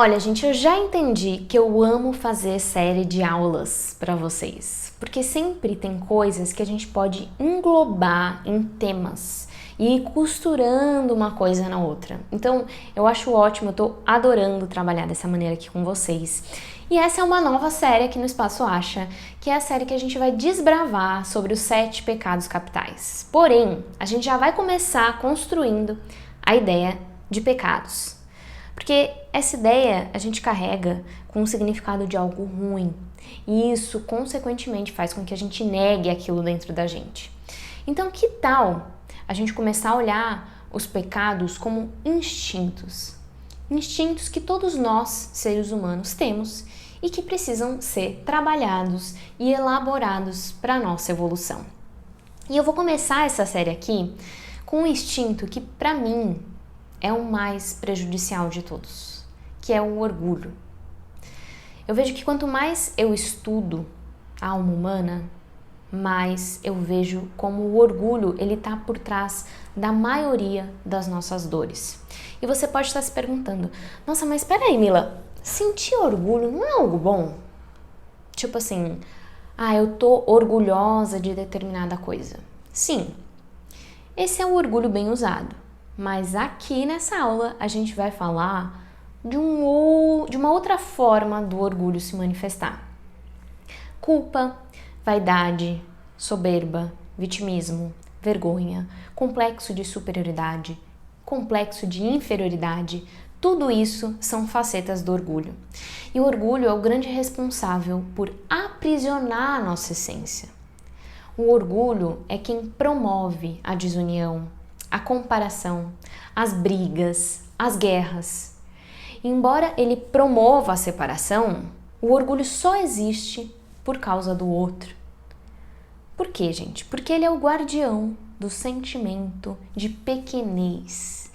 Olha, gente, eu já entendi que eu amo fazer série de aulas para vocês, porque sempre tem coisas que a gente pode englobar em temas e ir costurando uma coisa na outra. Então, eu acho ótimo, eu tô adorando trabalhar dessa maneira aqui com vocês. E essa é uma nova série aqui no Espaço Acha, que é a série que a gente vai desbravar sobre os 7 pecados capitais. Porém, a gente já vai começar construindo a ideia de pecados. Porque essa ideia a gente carrega com o significado de algo ruim. E isso, consequentemente, faz com que a gente negue aquilo dentro da gente. Então, que tal a gente começar a olhar os pecados como instintos? Instintos que todos nós, seres humanos, temos e que precisam ser trabalhados e elaborados para a nossa evolução. E eu vou começar essa série aqui com um instinto que, para mim, é o mais prejudicial de todos, que é o orgulho. Eu vejo que quanto mais eu estudo a alma humana, mais eu vejo como o orgulho ele está por trás da maioria das nossas dores. E você pode estar se perguntando, nossa, mas peraí, Mila, sentir orgulho não é algo bom? Tipo assim, eu tô orgulhosa de determinada coisa. Sim, esse é o orgulho bem usado. Mas aqui nessa aula a gente vai falar de uma outra forma do orgulho se manifestar. Culpa, vaidade, soberba, vitimismo, vergonha, complexo de superioridade, complexo de inferioridade, tudo isso são facetas do orgulho. E o orgulho é o grande responsável por aprisionar a nossa essência. O orgulho é quem promove a desunião, a comparação, as brigas, as guerras. Embora ele promova a separação, o orgulho só existe por causa do outro. Por quê, gente? Porque ele é o guardião do sentimento de pequenez.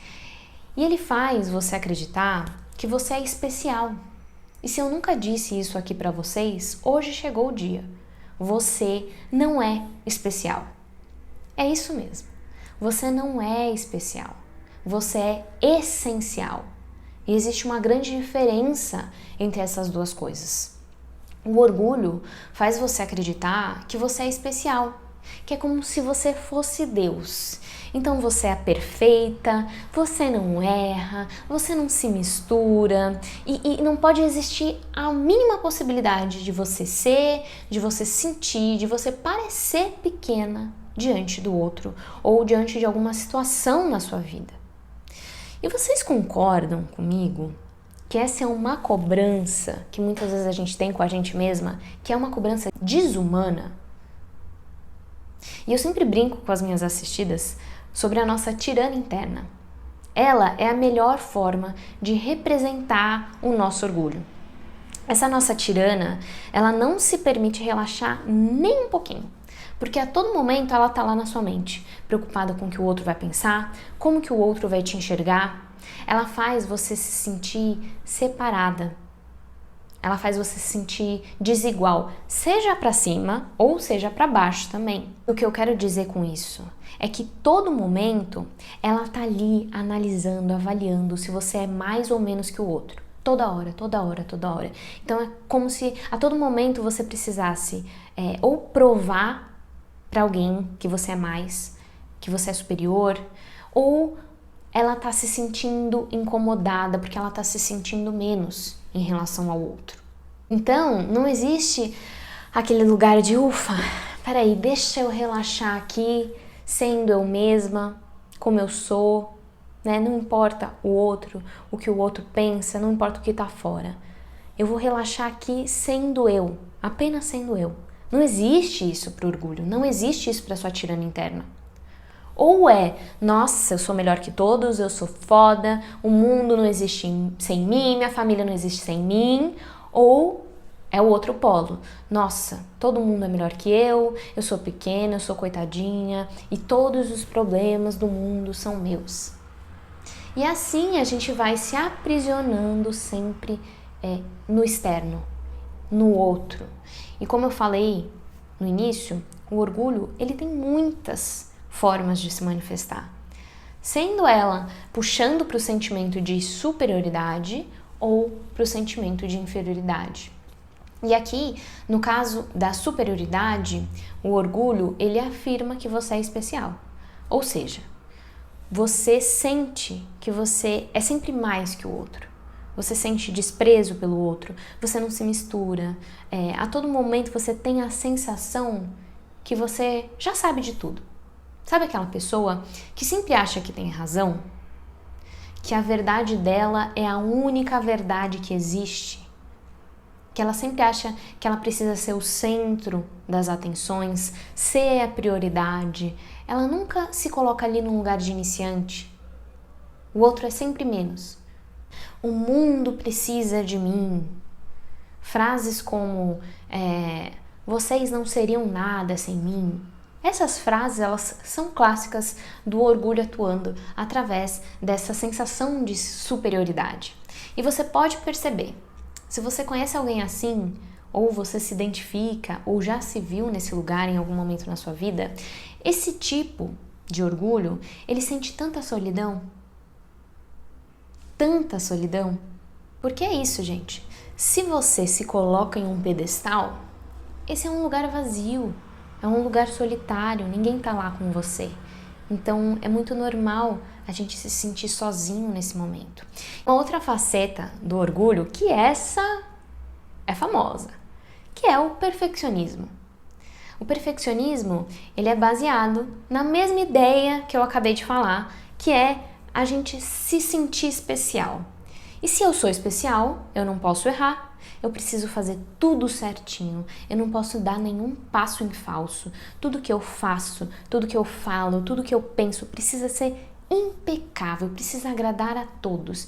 E ele faz você acreditar que você é especial. E se eu nunca disse isso aqui para vocês, hoje chegou o dia. Você não é especial. É isso mesmo. Você não é especial, você é essencial. E existe uma grande diferença entre essas duas coisas. O orgulho faz você acreditar que você é especial, que é como se você fosse Deus. Então você é perfeita, você não erra, você não se mistura e não pode existir a mínima possibilidade de você ser, de você sentir, de você parecer pequena diante do outro ou diante de alguma situação na sua vida. E vocês concordam comigo que essa é uma cobrança que muitas vezes a gente tem com a gente mesma, que é uma cobrança desumana? E eu sempre brinco com as minhas assistidas sobre a nossa tirana interna. Ela é a melhor forma de representar o nosso orgulho. Essa nossa tirana, ela não se permite relaxar nem um pouquinho. Porque a todo momento ela tá lá na sua mente, preocupada com o que o outro vai pensar, como que o outro vai te enxergar. Ela faz você se sentir separada. Ela faz você se sentir desigual, seja para cima ou seja para baixo também. O que eu quero dizer com isso é que todo momento ela tá ali analisando, avaliando se você é mais ou menos que o outro. Toda hora, toda hora, toda hora. Então é como se a todo momento você precisasse ou provar para alguém que você é mais, que você é superior, ou ela tá se sentindo incomodada porque ela tá se sentindo menos em relação ao outro. Então, não existe aquele lugar de ufa, peraí, deixa eu relaxar aqui, sendo eu mesma, como eu sou, né? Não importa o outro, o que o outro pensa, não importa o que tá fora. Eu vou relaxar aqui sendo eu, apenas sendo eu. Não existe isso para o orgulho, não existe isso para sua tirana interna. Ou é, nossa, eu sou melhor que todos, eu sou foda, o mundo não existe sem mim, minha família não existe sem mim, ou é o outro polo. Nossa, todo mundo é melhor que eu sou pequena, eu sou coitadinha e todos os problemas do mundo são meus. E assim a gente vai se aprisionando sempre no externo, no outro. E como eu falei no início, o orgulho ele tem muitas formas de se manifestar. Sendo ela puxando para o sentimento de superioridade ou para o sentimento de inferioridade. E aqui, no caso da superioridade, o orgulho, ele afirma que você é especial. Ou seja, você sente que você é sempre mais que o outro. Você sente desprezo pelo outro, você não se mistura. A todo momento você tem a sensação que você já sabe de tudo. Sabe aquela pessoa que sempre acha que tem razão? Que a verdade dela é a única verdade que existe? Que ela sempre acha que ela precisa ser o centro das atenções, ser a prioridade. Ela nunca se coloca ali num lugar de iniciante. O outro é sempre menos. O mundo precisa de mim. Frases como vocês não seriam nada sem mim. Essas frases, elas são clássicas do orgulho atuando através dessa sensação de superioridade. E você pode perceber, se você conhece alguém assim, ou você se identifica, ou já se viu nesse lugar em algum momento na sua vida, esse tipo de orgulho, ele sente tanta solidão, porque é isso, gente. Se você se coloca em um pedestal, esse é um lugar vazio, é um lugar solitário, ninguém tá lá com você. Então é muito normal a gente se sentir sozinho nesse momento. Uma outra faceta do orgulho, que essa é famosa, que é o perfeccionismo. O perfeccionismo, ele é baseado na mesma ideia que eu acabei de falar, que é a gente se sentir especial. E se eu sou especial, eu não posso errar. Eu preciso fazer tudo certinho, eu não posso dar nenhum passo em falso. Tudo que eu faço, tudo que eu falo, tudo que eu penso precisa ser impecável, precisa agradar a todos.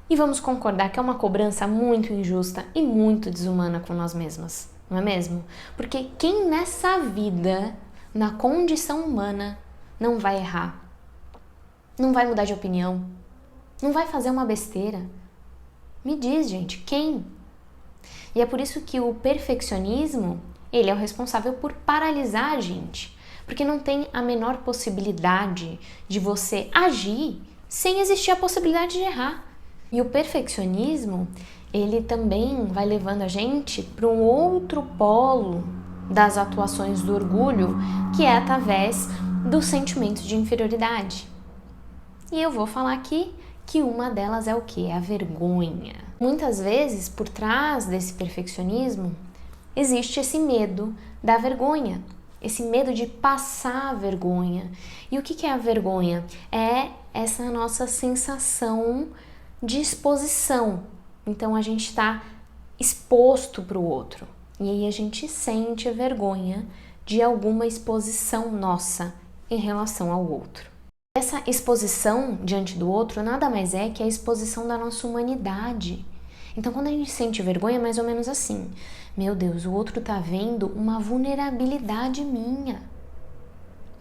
E vamos concordar que é uma cobrança muito injusta e muito desumana com nós mesmas, não é mesmo? Porque quem nessa vida, na condição humana, não vai errar? Não vai mudar de opinião? Não vai fazer uma besteira? Me diz, gente, quem? E é por isso que o perfeccionismo, ele é o responsável por paralisar a gente, porque não tem a menor possibilidade de você agir sem existir a possibilidade de errar. E o perfeccionismo, ele também vai levando a gente para um outro polo das atuações do orgulho, que é através do sentimento de inferioridade. E eu vou falar aqui que uma delas é o quê? É a vergonha. Muitas vezes, por trás desse perfeccionismo, existe esse medo da vergonha, esse medo de passar vergonha. E o que é a vergonha? É essa nossa sensação de exposição. Então, a gente está exposto para o outro. E aí a gente sente a vergonha de alguma exposição nossa em relação ao outro. Essa exposição diante do outro nada mais é que a exposição da nossa humanidade. Então, quando a gente sente vergonha, é mais ou menos assim: meu Deus, o outro tá vendo uma vulnerabilidade minha.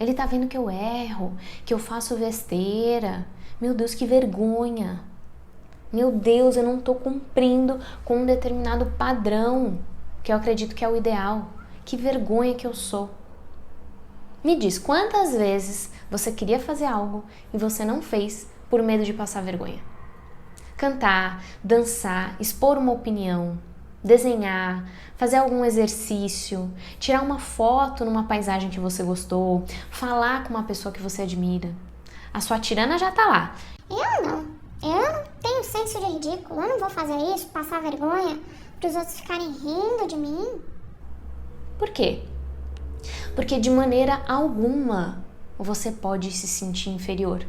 Ele tá vendo que eu erro, que eu faço besteira. Meu Deus, que vergonha. Meu Deus, eu não tô cumprindo com um determinado padrão que eu acredito que é o ideal. Que vergonha que eu sou. Me diz, quantas vezes você queria fazer algo e você não fez por medo de passar vergonha? Cantar, dançar, expor uma opinião, desenhar, fazer algum exercício, tirar uma foto numa paisagem que você gostou, falar com uma pessoa que você admira. A sua tirana já tá lá. Eu não tenho senso de ridículo, eu não vou fazer isso, passar vergonha, para os outros ficarem rindo de mim. Por quê? Porque de maneira alguma você pode se sentir inferior.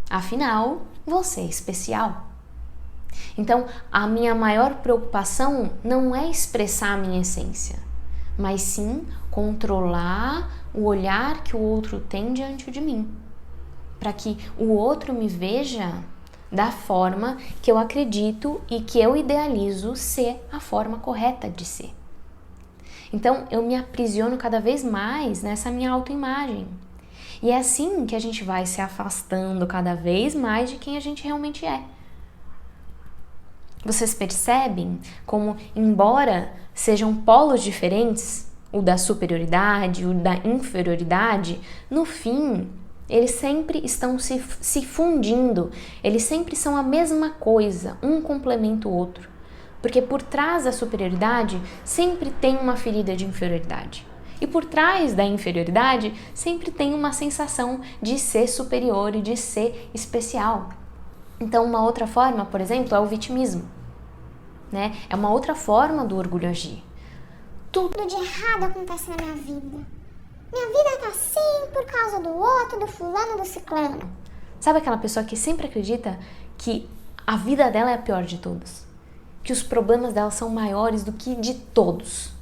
Afinal, você é especial. Então, a minha maior preocupação não é expressar a minha essência, mas sim controlar o olhar que o outro tem diante de mim, para que o outro me veja da forma que eu acredito e que eu idealizo ser a forma correta de ser. Então, eu me aprisiono cada vez mais nessa minha autoimagem. E é assim que a gente vai se afastando cada vez mais de quem a gente realmente é. Vocês percebem como, embora sejam polos diferentes, o da superioridade, o da inferioridade, no fim, Eles sempre estão se fundindo, eles sempre são a mesma coisa, um complementa o outro. Porque por trás da superioridade sempre tem uma ferida de inferioridade. E por trás da inferioridade sempre tem uma sensação de ser superior e de ser especial. Então, uma outra forma, por exemplo, é o vitimismo, né? É uma outra forma do orgulho agir. Tudo de errado acontece na minha vida. Minha vida tá assim por causa do outro, do fulano, do ciclano. Sabe aquela pessoa que sempre acredita que a vida dela é a pior de todas? Que os problemas dela são maiores do que de todos?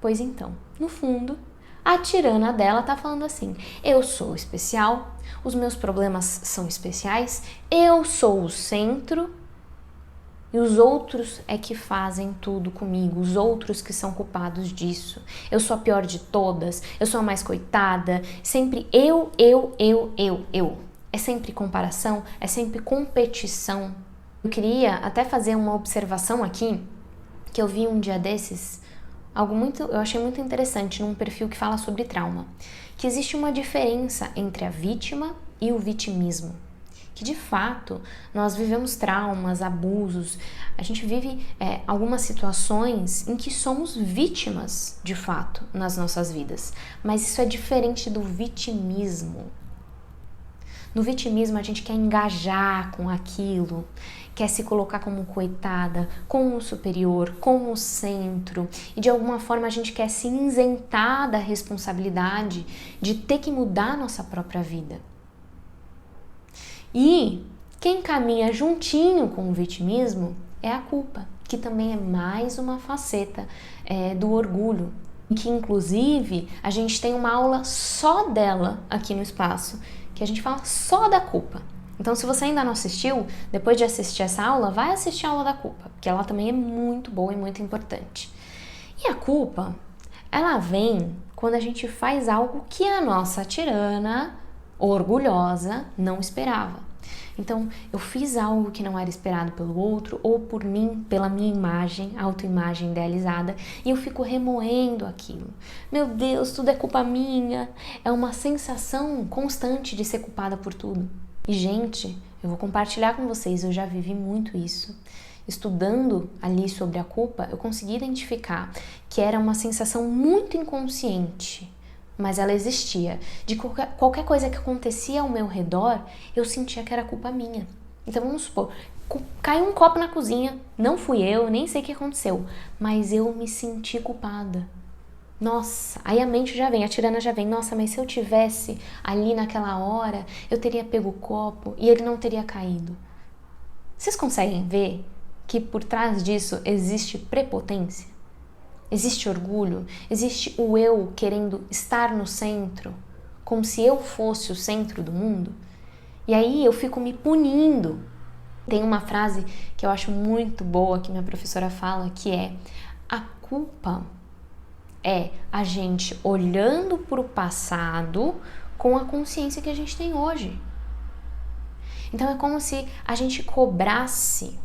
Pois então, no fundo, a tirana dela tá falando assim: eu sou especial, os meus problemas são especiais, eu sou o centro e os outros é que fazem tudo comigo, os outros que são culpados disso. Eu sou a pior de todas, eu sou a mais coitada, sempre eu. É sempre comparação, é sempre competição. Eu queria até fazer uma observação aqui, que eu vi um dia desses, eu achei muito interessante num perfil que fala sobre trauma, que existe uma diferença entre a vítima e o vitimismo. Que de fato nós vivemos traumas, abusos, a gente vive algumas situações em que somos vítimas de fato nas nossas vidas, mas isso é diferente do vitimismo. No vitimismo a gente quer engajar com aquilo, quer se colocar como coitada, como superior, como centro, e de alguma forma a gente quer se isentar da responsabilidade de ter que mudar a nossa própria vida. E quem caminha juntinho com o vitimismo é a culpa, que também é mais uma faceta do orgulho, que inclusive a gente tem uma aula só dela aqui no espaço, que a gente fala só da culpa. Então, se você ainda não assistiu, depois de assistir essa aula, vai assistir a aula da culpa, porque ela também é muito boa e muito importante. E a culpa, ela vem quando a gente faz algo que a nossa tirana orgulhosa não esperava. Então, eu fiz algo que não era esperado pelo outro ou por mim, pela minha imagem, autoimagem idealizada, e eu fico remoendo aquilo. Meu Deus, tudo é culpa minha. É uma sensação constante de ser culpada por tudo. E, gente, eu vou compartilhar com vocês, eu já vivi muito isso. Estudando ali sobre a culpa, eu consegui identificar que era uma sensação muito inconsciente, mas ela existia. De qualquer coisa que acontecia ao meu redor, eu sentia que era culpa minha. Então vamos supor, caiu um copo na cozinha, não fui eu, nem sei o que aconteceu, mas eu me senti culpada. Nossa, aí a mente já vem, a tirana já vem, nossa, mas se eu tivesse ali naquela hora, eu teria pego o copo e ele não teria caído. Vocês conseguem ver que por trás disso existe prepotência? Existe orgulho, existe o eu querendo estar no centro, como se eu fosse o centro do mundo. E aí eu fico me punindo. Tem uma frase que eu acho muito boa que minha professora fala, que é: a culpa é a gente olhando para o passado com a consciência que a gente tem hoje. Então é como se a gente cobrasse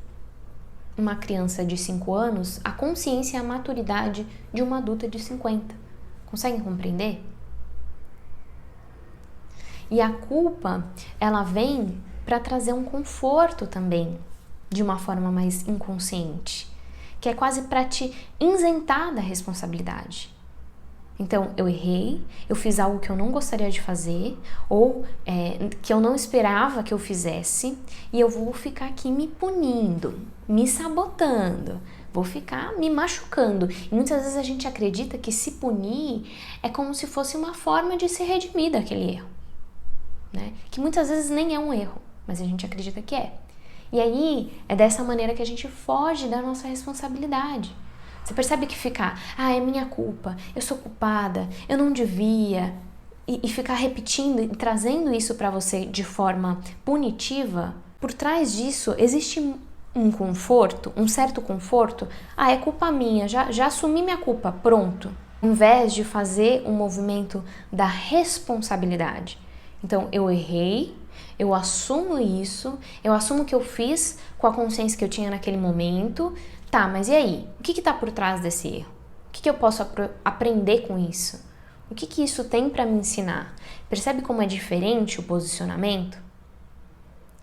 uma criança de 5 anos a consciência e a maturidade de uma adulta de 50. Conseguem compreender? E a culpa, ela vem para trazer um conforto também, de uma forma mais inconsciente, que é quase para te isentar da responsabilidade. Então, eu errei, eu fiz algo que eu não gostaria de fazer, ou que eu não esperava que eu fizesse, e eu vou ficar aqui me punindo, me sabotando, vou ficar me machucando. E muitas vezes a gente acredita que se punir é como se fosse uma forma de se redimir daquele erro, né? Que muitas vezes nem é um erro, mas a gente acredita que é. E aí, é dessa maneira que a gente foge da nossa responsabilidade. Você percebe que ficar, é minha culpa, eu sou culpada, eu não devia, e ficar repetindo e trazendo isso para você de forma punitiva, por trás disso existe um conforto, um certo conforto. É culpa minha, já assumi minha culpa, pronto. Em vez de fazer um movimento da responsabilidade. Então, eu errei, eu assumo isso, eu assumo que eu fiz com a consciência que eu tinha naquele momento. Tá, mas e aí? O que está por trás desse erro? O que eu posso aprender com isso? O que isso tem para me ensinar? Percebe como é diferente o posicionamento?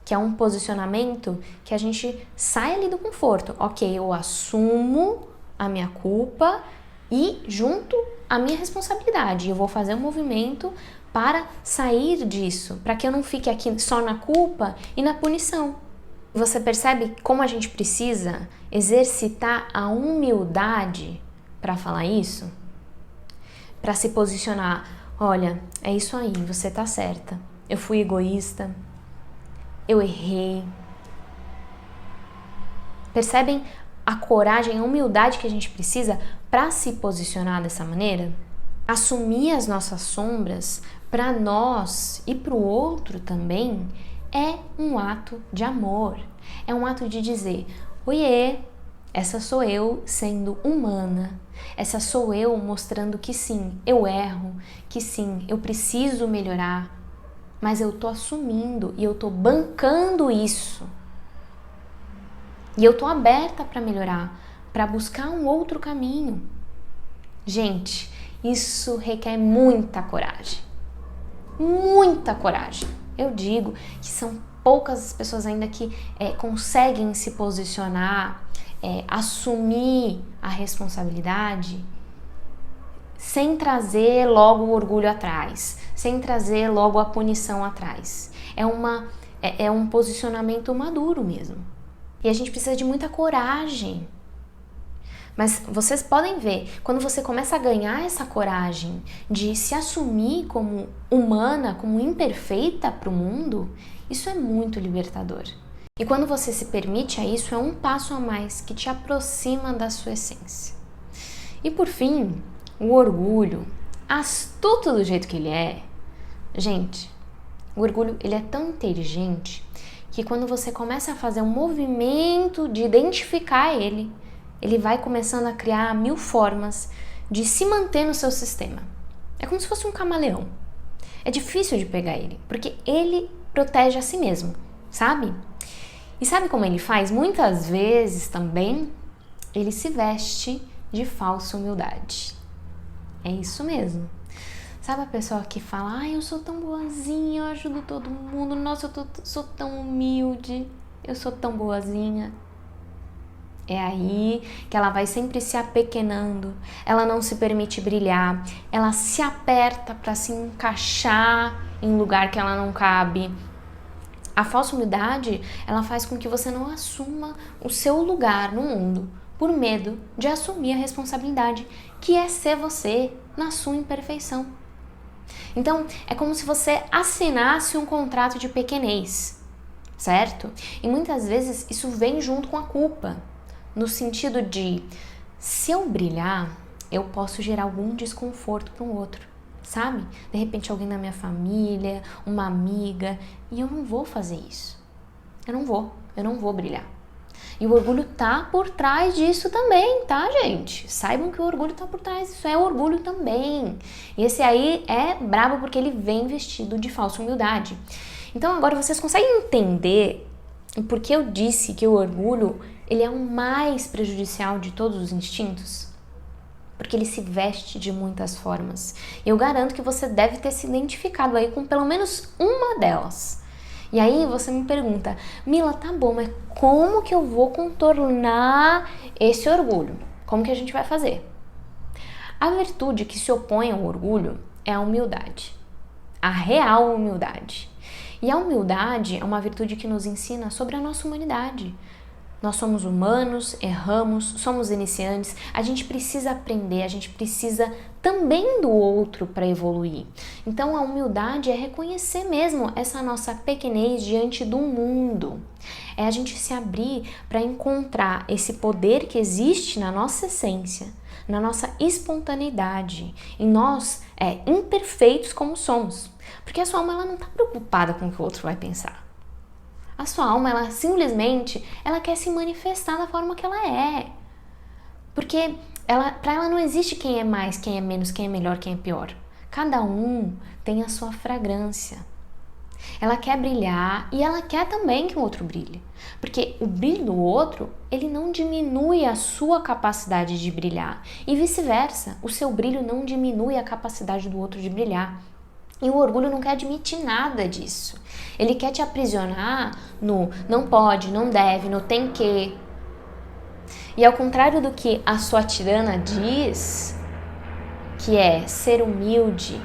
Que é um posicionamento que a gente sai ali do conforto. Ok, eu assumo a minha culpa e junto a minha responsabilidade. Eu vou fazer um movimento para sair disso, para que eu não fique aqui só na culpa e na punição. Você percebe como a gente precisa exercitar a humildade para falar isso? Para se posicionar, olha, é isso aí, você tá certa. Eu fui egoísta, eu errei. Percebem a coragem, a humildade que a gente precisa para se posicionar dessa maneira? Assumir as nossas sombras para nós e para o outro também é um ato de amor. É um ato de dizer, oiê, essa sou eu sendo humana. Essa sou eu mostrando que sim, eu erro, que sim, eu preciso melhorar, mas eu tô assumindo e eu tô bancando isso. E eu tô aberta para melhorar, para buscar um outro caminho. Gente, isso requer muita coragem. Muita coragem. Eu digo que são poucas as pessoas ainda que conseguem se posicionar, assumir a responsabilidade sem trazer logo o orgulho atrás, sem trazer logo a punição atrás. É um posicionamento maduro mesmo. E a gente precisa de muita coragem. Mas vocês podem ver, quando você começa a ganhar essa coragem de se assumir como humana, como imperfeita para o mundo, isso é muito libertador. E quando você se permite a isso, é um passo a mais que te aproxima da sua essência. E por fim, o orgulho, astuto do jeito que ele é. Gente, o orgulho ele é tão inteligente que quando você começa a fazer um movimento de identificar ele vai começando a criar 1000 formas de se manter no seu sistema. É como se fosse um camaleão. É difícil de pegar ele, porque ele protege a si mesmo, sabe? E sabe como ele faz? Muitas vezes também ele se veste de falsa humildade. É isso mesmo. Sabe a pessoa que fala, eu sou tão boazinha, eu ajudo todo mundo, nossa, sou tão humilde, eu sou tão boazinha. É aí que ela vai sempre se apequenando, ela não se permite brilhar, ela se aperta para se encaixar em lugar que ela não cabe. A falsa humildade, ela faz com que você não assuma o seu lugar no mundo, por medo de assumir a responsabilidade, que é ser você na sua imperfeição. Então, é como se você assinasse um contrato de pequenez, certo? E muitas vezes isso vem junto com a culpa. No sentido de, se eu brilhar, eu posso gerar algum desconforto para um outro, sabe? De repente alguém da minha família, uma amiga, e eu não vou fazer isso. Eu não vou brilhar. E o orgulho tá por trás disso também, tá, gente? Saibam que o orgulho tá por trás, isso é orgulho também. E esse aí é brabo porque ele vem vestido de falsa humildade. Então agora vocês conseguem entender por que eu disse que o orgulho ele é o mais prejudicial de todos os instintos? Porque ele se veste de muitas formas. Eu garanto que você deve ter se identificado aí com pelo menos uma delas. E aí você me pergunta, Mila, tá bom, mas como que eu vou contornar esse orgulho? Como que a gente vai fazer? A virtude que se opõe ao orgulho é a humildade. A real humildade. E a humildade é uma virtude que nos ensina sobre a nossa humanidade. Nós somos humanos, erramos, somos iniciantes, a gente precisa aprender, a gente precisa também do outro para evoluir. Então a humildade é reconhecer mesmo essa nossa pequenez diante do mundo. É a gente se abrir para encontrar esse poder que existe na nossa essência, na nossa espontaneidade, em nós imperfeitos como somos. Porque a sua alma ela não está preocupada com o que o outro vai pensar. A sua alma, ela simplesmente, ela quer se manifestar da forma que ela é. Porque para ela não existe quem é mais, quem é menos, quem é melhor, quem é pior. Cada um tem a sua fragrância. Ela quer brilhar e ela quer também que o outro brilhe. Porque o brilho do outro, ele não diminui a sua capacidade de brilhar. E vice-versa, o seu brilho não diminui a capacidade do outro de brilhar. E o orgulho não quer admitir nada disso. Ele quer te aprisionar no não pode, não deve, no tem que. E ao contrário do que a sua tirana diz, que é ser humilde,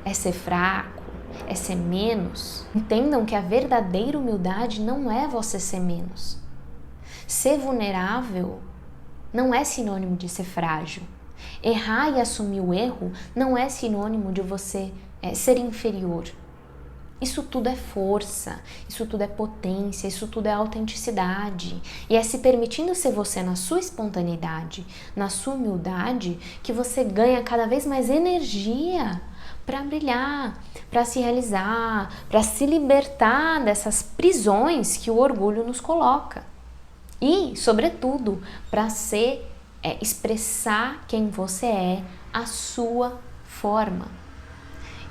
é ser fraco, é ser menos, entendam que a verdadeira humildade não é você ser menos. Ser vulnerável não é sinônimo de ser frágil. Errar e assumir o erro não é sinônimo de você ser inferior. Isso tudo é força, isso tudo é potência, isso tudo é autenticidade. E é se permitindo ser você na sua espontaneidade, na sua humildade, que você ganha cada vez mais energia para brilhar, para se realizar, para se libertar dessas prisões que o orgulho nos coloca. E, sobretudo, para expressar quem você é, a sua forma.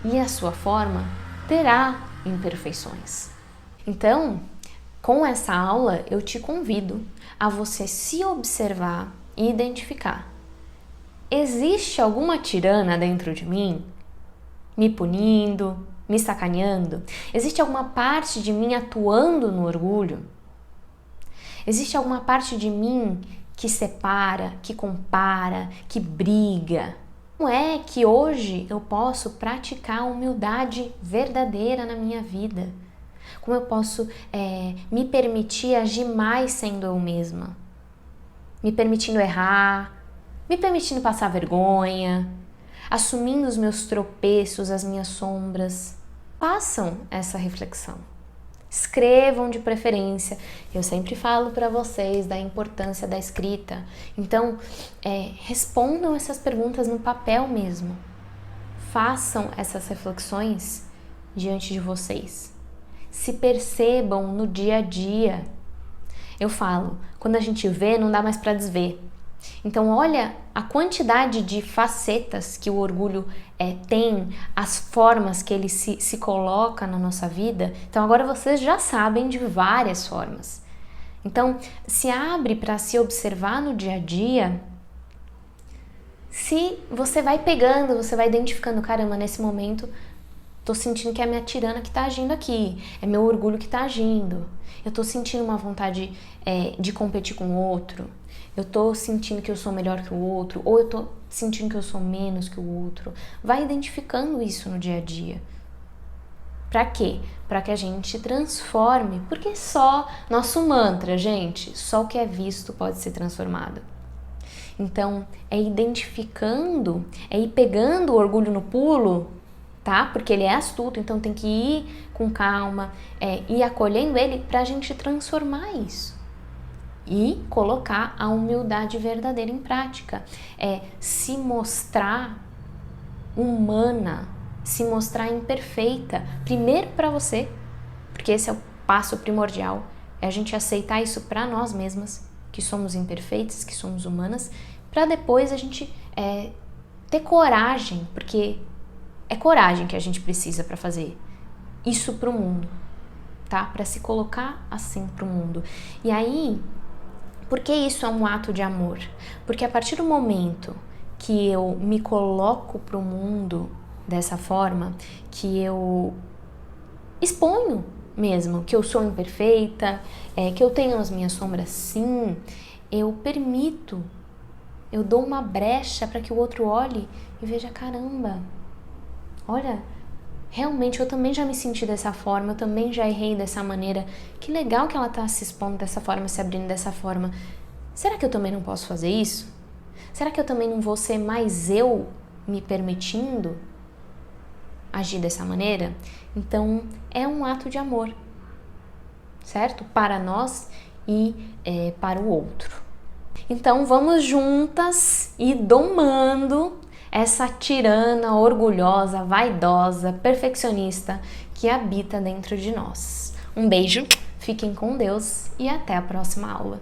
E a sua forma terá imperfeições. Então, com essa aula, eu te convido a você se observar e identificar. Existe alguma tirana dentro de mim? Me punindo, me sacaneando? Existe alguma parte de mim atuando no orgulho? Existe alguma parte de mim que separa, que compara, que briga? Como é que hoje eu posso praticar a humildade verdadeira na minha vida? Como eu posso me permitir agir mais sendo eu mesma? Me permitindo errar, me permitindo passar vergonha, assumindo os meus tropeços, as minhas sombras. Façam essa reflexão. Escrevam de preferência. Eu sempre falo para vocês da importância da escrita. Então, respondam essas perguntas no papel mesmo. Façam essas reflexões diante de vocês. Se percebam no dia a dia. Eu falo, quando a gente vê, não dá mais para desver. Então, olha a quantidade de facetas que o orgulho tem, as formas que ele se coloca na nossa vida. Então, agora vocês já sabem de várias formas. Então, se abre para se observar no dia a dia. Se você vai pegando, você vai identificando, caramba, nesse momento, tô sentindo que é a minha tirana que tá agindo aqui, é meu orgulho que tá agindo. Eu tô sentindo uma vontade de competir com o outro. Eu tô sentindo que eu sou melhor que o outro, ou eu tô sentindo que eu sou menos que o outro. Vai identificando isso no dia a dia. Pra quê? Pra que a gente transforme, porque só nosso mantra, gente, só o que é visto pode ser transformado. Então, é identificando, é ir pegando o orgulho no pulo, tá? Porque ele é astuto, então tem que ir com calma, ir acolhendo ele pra gente transformar isso. E colocar a humildade verdadeira em prática. Se mostrar humana, se mostrar imperfeita. Primeiro para você, porque esse é o passo primordial. É a gente aceitar isso para nós mesmas, que somos imperfeitas, que somos humanas, para depois a gente ter coragem, porque é coragem que a gente precisa para fazer isso para o mundo, tá? Para se colocar assim para o mundo. E aí, por que isso é um ato de amor? Porque a partir do momento que eu me coloco para o mundo dessa forma, que eu exponho mesmo que eu sou imperfeita, que eu tenho as minhas sombras sim, eu permito, eu dou uma brecha para que o outro olhe e veja, caramba, olha, realmente eu também já me senti dessa forma, eu também já errei dessa maneira, que legal que ela tá se expondo dessa forma, se abrindo dessa forma. Será que eu também não posso fazer isso? Será que eu também não vou ser mais eu me permitindo agir dessa maneira? Então, é um ato de amor, certo? Para nós e para o outro. Então, vamos juntas ir domando essa tirana orgulhosa, vaidosa, perfeccionista que habita dentro de nós. Um beijo, fiquem com Deus e até a próxima aula.